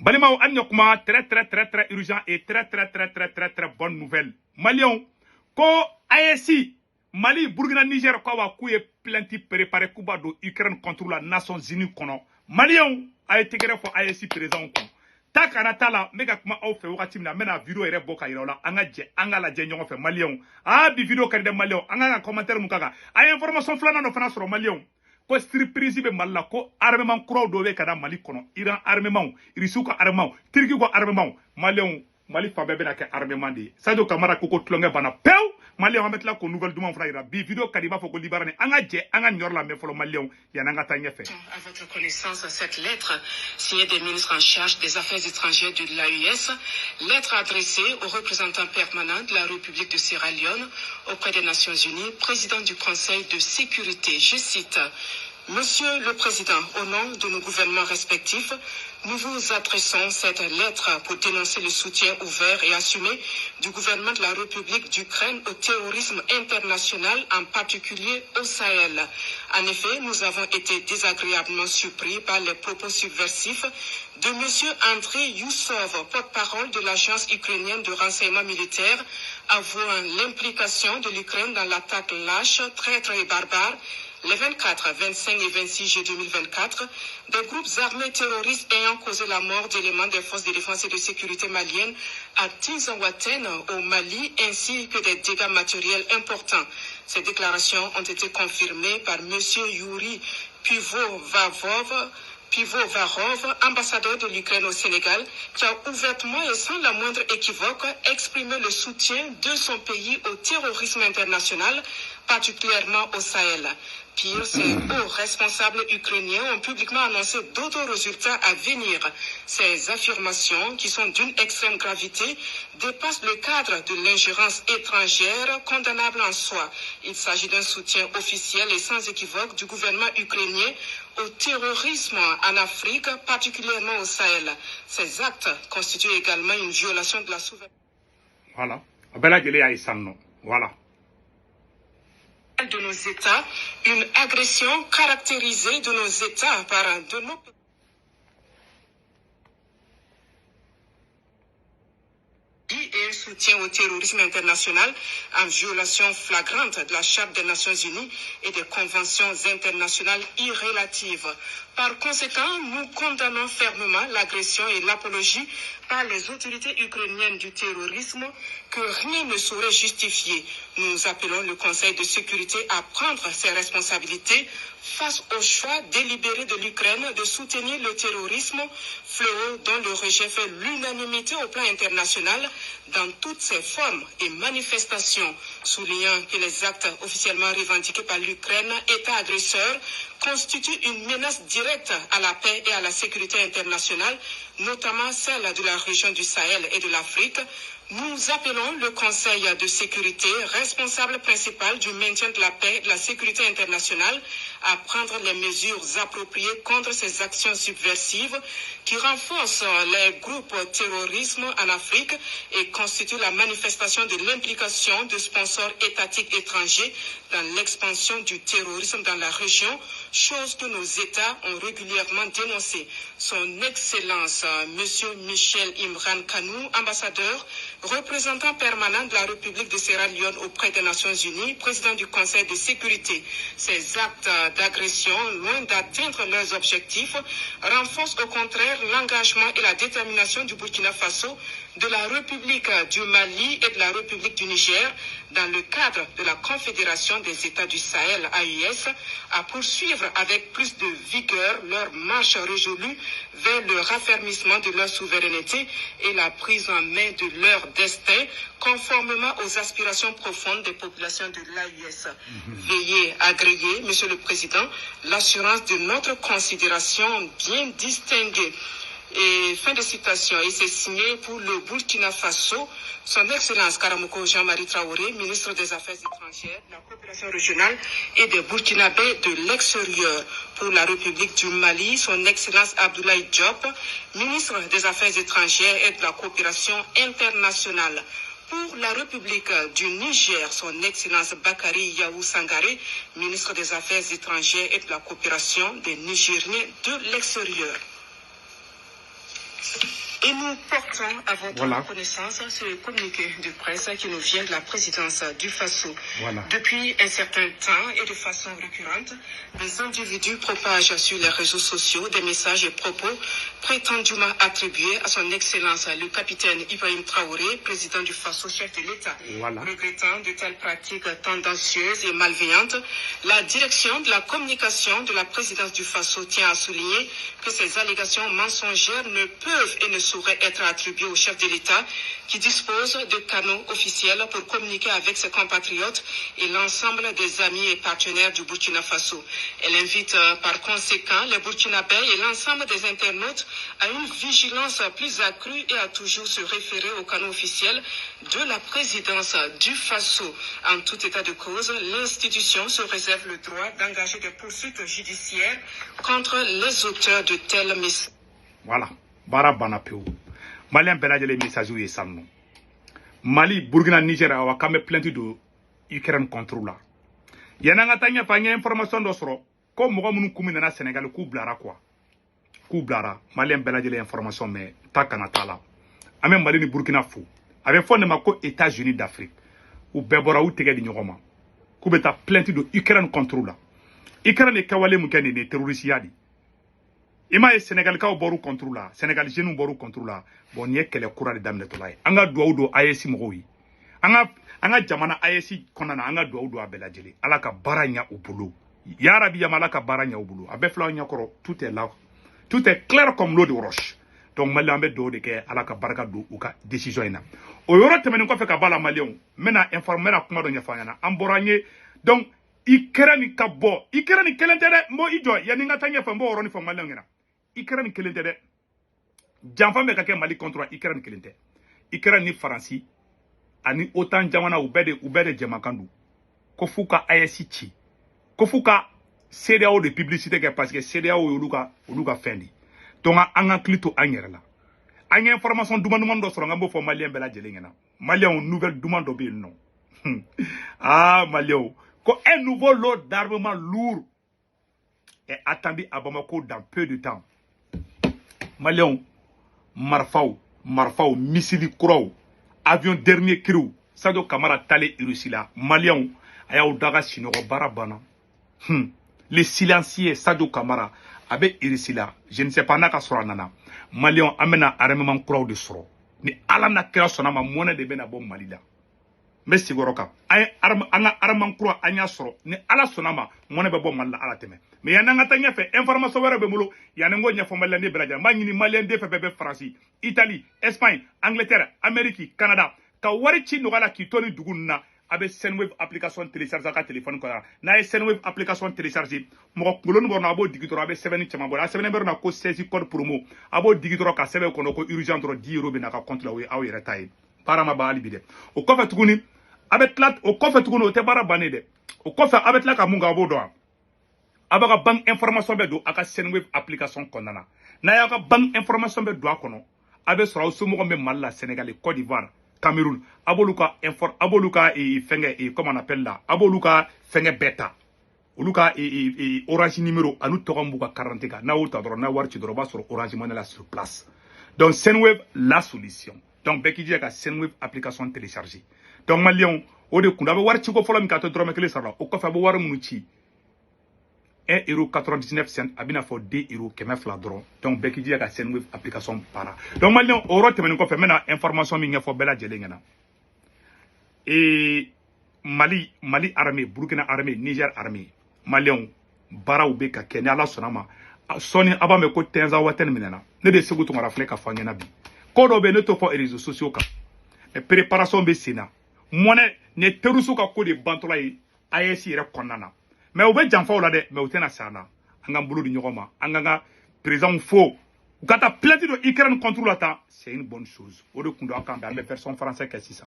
Balimao Anyokuma, très urgent et très bonne nouvelle. Malion, ko AEC, Mali, Burkina, Niger, Kawa, Kouye, plainte préparé Kuba de Ukraine contre la Nations Unies. Malion a été gré pour AEC présent. Takanata la, mega kuma au fait, wakati mina mena vidéo ere boka irola, anga la jenyon fait Malion. Ah, bi vidéo kari de Malion, anga commentaire mukaga. A information flana no fana sur Malion. Ko surprise be malla ko armement crow dowe kada Mali kono Iran armement irisuka armement Turki ko armement Mali fa bebe na ke armement de Sadio Kamara ko tlonge bana pew Mali on mettre la ko nouvelle duma frère bi vidéo kadiba foko libarane anga nyor la me folo Mali ya nanga tanye fait. À votre connaissance, cette lettre signée des ministres en charge des affaires étrangères de l'AES, lettre adressée au représentant permanent de la République de Sierra Leone auprès des Nations Unies, président du Conseil de sécurité. Je cite: Monsieur le Président, au nom de nos gouvernements respectifs, nous vous adressons cette lettre pour dénoncer le soutien ouvert et assumé du gouvernement de la République d'Ukraine au terrorisme international, en particulier au Sahel. En effet, nous avons été désagréablement surpris par les propos subversifs de Monsieur Andrei Youssov, porte-parole de l'agence ukrainienne de renseignement militaire, avouant l'implication de l'Ukraine dans l'attaque lâche, traître et barbare les 24, 25 et 26 juillet 2024, des groupes armés terroristes ayant causé la mort d'éléments des forces de défense et de sécurité maliennes à Tinzaouaten au Mali, ainsi que des dégâts matériels importants. Ces déclarations ont été confirmées par M. Yuri Pivovarov, ambassadeur de l'Ukraine au Sénégal, qui a ouvertement et sans la moindre équivoque exprimé le soutien de son pays au terrorisme international, particulièrement au Sahel. Pire, ces hauts responsables ukrainiens ont publiquement annoncé d'autres résultats à venir. Ces affirmations, qui sont d'une extrême gravité, dépassent le cadre de l'ingérence étrangère condamnable en soi. Il s'agit d'un soutien officiel et sans équivoque du gouvernement ukrainien au terrorisme en Afrique, particulièrement au Sahel. Ces actes constituent également une violation de la souveraineté. Voilà. Voilà. De nos États, une agression caractérisée de nos États par de nos et un soutien au terrorisme international en violation flagrante de la Charte des Nations Unies et des conventions internationales irrélatives. Par conséquent, nous condamnons fermement l'agression et l'apologie par les autorités ukrainiennes du terrorisme que rien ne saurait justifier. Nous appelons le Conseil de sécurité à prendre ses responsabilités face au choix délibéré de l'Ukraine de soutenir le terrorisme, fléau dont le rejet fait l'unanimité au plan international dans toutes ses formes et manifestations, soulignant que les actes officiellement revendiqués par l'Ukraine, État agresseur, constituent une menace directe à la paix et à la sécurité internationale, notamment celle de la région du Sahel et de l'Afrique. Nous appelons le Conseil de sécurité, responsable principal du maintien de la paix et de la sécurité internationale, à prendre les mesures appropriées contre ces actions subversives qui renforcent les groupes terroristes en Afrique et constituent la manifestation de l'implication de sponsors étatiques étrangers dans l'expansion du terrorisme dans la région, chose que nos États ont régulièrement dénoncée. Son Excellence, M. Michel Imran Kanou, ambassadeur, représentant permanent de la République de Sierra Leone auprès des Nations Unies, président du Conseil de sécurité. Ces actes d'agression, loin d'atteindre leurs objectifs, renforcent au contraire l'engagement et la détermination du Burkina Faso, de la République du Mali et de la République du Niger, dans le cadre de la Confédération des États du Sahel, AES, à poursuivre avec plus de vigueur leur marche résolue vers le raffermissement de leur souveraineté et la prise en main de leur destin, conformément aux aspirations profondes des populations de l'AES. Veuillez agréer, Monsieur le Président, l'assurance de notre considération bien distinguée. Et fin de citation, et c'est signé pour le Burkina Faso, son Excellence Karamoko Jean-Marie Traoré, ministre des Affaires étrangères, de la coopération régionale et des Burkinabés de l'extérieur. Pour la République du Mali, son Excellence Abdoulaye Diop, ministre des Affaires étrangères et de la coopération internationale. Pour la République du Niger, son Excellence Bakary Yahou Sangaré, ministre des Affaires étrangères et de la coopération des Nigériens de l'extérieur. Et nous portons à votre connaissance ce communiqué de presse qui nous vient de la présidence du Faso. Depuis un certain temps et de façon récurrente, des individus propagent sur les réseaux sociaux des messages et propos prétendument attribués à son excellence le capitaine Ibrahim Traoré, président du Faso, chef de l'État. Regrettant de telles pratiques tendancieuses et malveillantes, la direction de la communication de la présidence du Faso tient à souligner que ces allégations mensongères ne peuvent et ne sauraient être attribuées au chef de l'État qui dispose de canaux officiels pour communiquer avec ses compatriotes et l'ensemble des amis et partenaires du Burkina Faso. Elle invite par conséquent les Burkinabés et l'ensemble des internautes à une vigilance plus accrue et à toujours se référer aux canaux officiels de la présidence du Faso. En tout état de cause, l'institution se réserve le droit d'engager des poursuites judiciaires contre les auteurs de tels messages. Voilà. Bara banapeu. Malien belajele message ou yesanno. Mali, Burkina, Niger, awa kame plainte de Ukraine contre la. Yananga tanya fanya information d'osro. Ko moga munu kumi nana Sénégal ku blara quoi. Ku blara. Malien belajele information mais takana tala. Ame Mali ni Burkina fou. Avec fond de ma ko États-Unis d'Afrique. Ou bebora ou tege di nyogoma. Ku beta plainte de Ukraine contre la. Ukraine e kawale mukene ne terroriste yadi. Ima e Sénégal ka boru contre la. Sénégal jeune boru contre la. Bon ye kele kura de damne to lay. Anga douado AEC mogoyi. Anga jamana AEC konana anga douado abelajele. Ala ka baranya au boulot. Ya Rabbi yamala ka baranya au boulot. Abe fla nyakoro tout est là. Tout est clair comme l'eau de roche. Donc Mali ambe do de ke ala ka baraka do ou ka décision ina. O yoro temene ko fe ka bala Malion. Mena informer na kuma do nyafanya amboranye. Donc Ukraine ka bo. Ukraine kelendere mo ijo yani ngata nyefa mbo oroni fo Malion ina. Ukraine kelendere. Janfan be ka ke Mali contre Ukraine kelente. Ukraine ni Faransi ani autant jamana ubede jamakandu. Ko fuka AEC chi. Ko fuka CDAO de publicité ke parce que CDAO oluka fendi. Donc anga clito anyerla. Anga information dumandumando do soro ngambo fo Malien bela jelengena. Malien nouvelle demande do non. Ah Malien ko un nouveau lot d'armement lourd est attendu à Bamako dans peu de temps. Malien Marfao, missile Kourou, avion dernier cru, Sadio Kamara Tale Irusila, Malion, Ayao Daga Sinoro Barabana. Les silencieux Sadio Kamara, Abe Irusila, je ne sais pas Naka Soranana, Malion amena armement Kourou de Soro, ni Alana Kera Sonama, Mona de Benabo Malida. Mais Sigoroka, anga armement Kourou Anya Soro, ni Ala Sonama, Mona Bebo Mala Alateme. Mais il y a un fait information wera bemulo ya nango nya fo malande belaja mangini malien de bebe France Italie Espagne Angleterre Amérique Canada ka wari ci no gala ki toni dugunna abe Senwave application télécharger ka téléphone ko na e Senwave application télécharger mo ko lon borna abo digitoro abe 7 chama bo a 7 berna ko 16 code promo abo digitoro ka sebe ko no ko urgent ro 10 euro be na ka compte la we aw yere tay parama ba ali bide o ko fa tuguni abe tlat o ko fa tuguni o te bara banede o ko fa abe tla ka munga abo do abaga bank information be do aka Senwave application konana na ya ka bank information be do akono abe sura sumo be Mali Sénégal Côte d'Ivoire Cameroun aboluka fenge comment on appelle là aboluka fenge beta oluka orange numéro anu togambuka 40 ka na uta dro na warchi dro ba sur orange money là sur place. Donc Senwave la solution. Donc beki dia ka Senwave application télécharger. Donc Malion o de kunda ba warchi ko folo mi ka to dro me kele sara o ko fa bo war mu ci 1,99 € abina fo 2 € keme fla dron. Donc beki dia ka Senwave application para. Donc Malion oro temene ko fe mena information mi ngefo bela jelengena. Et Mali armée, Burkina armée, Niger armée. Malion bara ube ka Kenya la sonama. Soni abame ko tenza waten minena. Ne de segu to rafle ka fangena bi. Ko do be ne to fo réseaux sociaux ka. E préparation be sina. Mone ne terusu ka ko de bantola yi AEC re konana. Mais au be janfa ola de mais o tena sana. Anga mbulu di nyogoma, anga président faux. Quand tu as plainte de Ukraine contre l'OTAN, c'est une bonne chose. Au de kunda akamba, mais personne français qu'est-ce ça.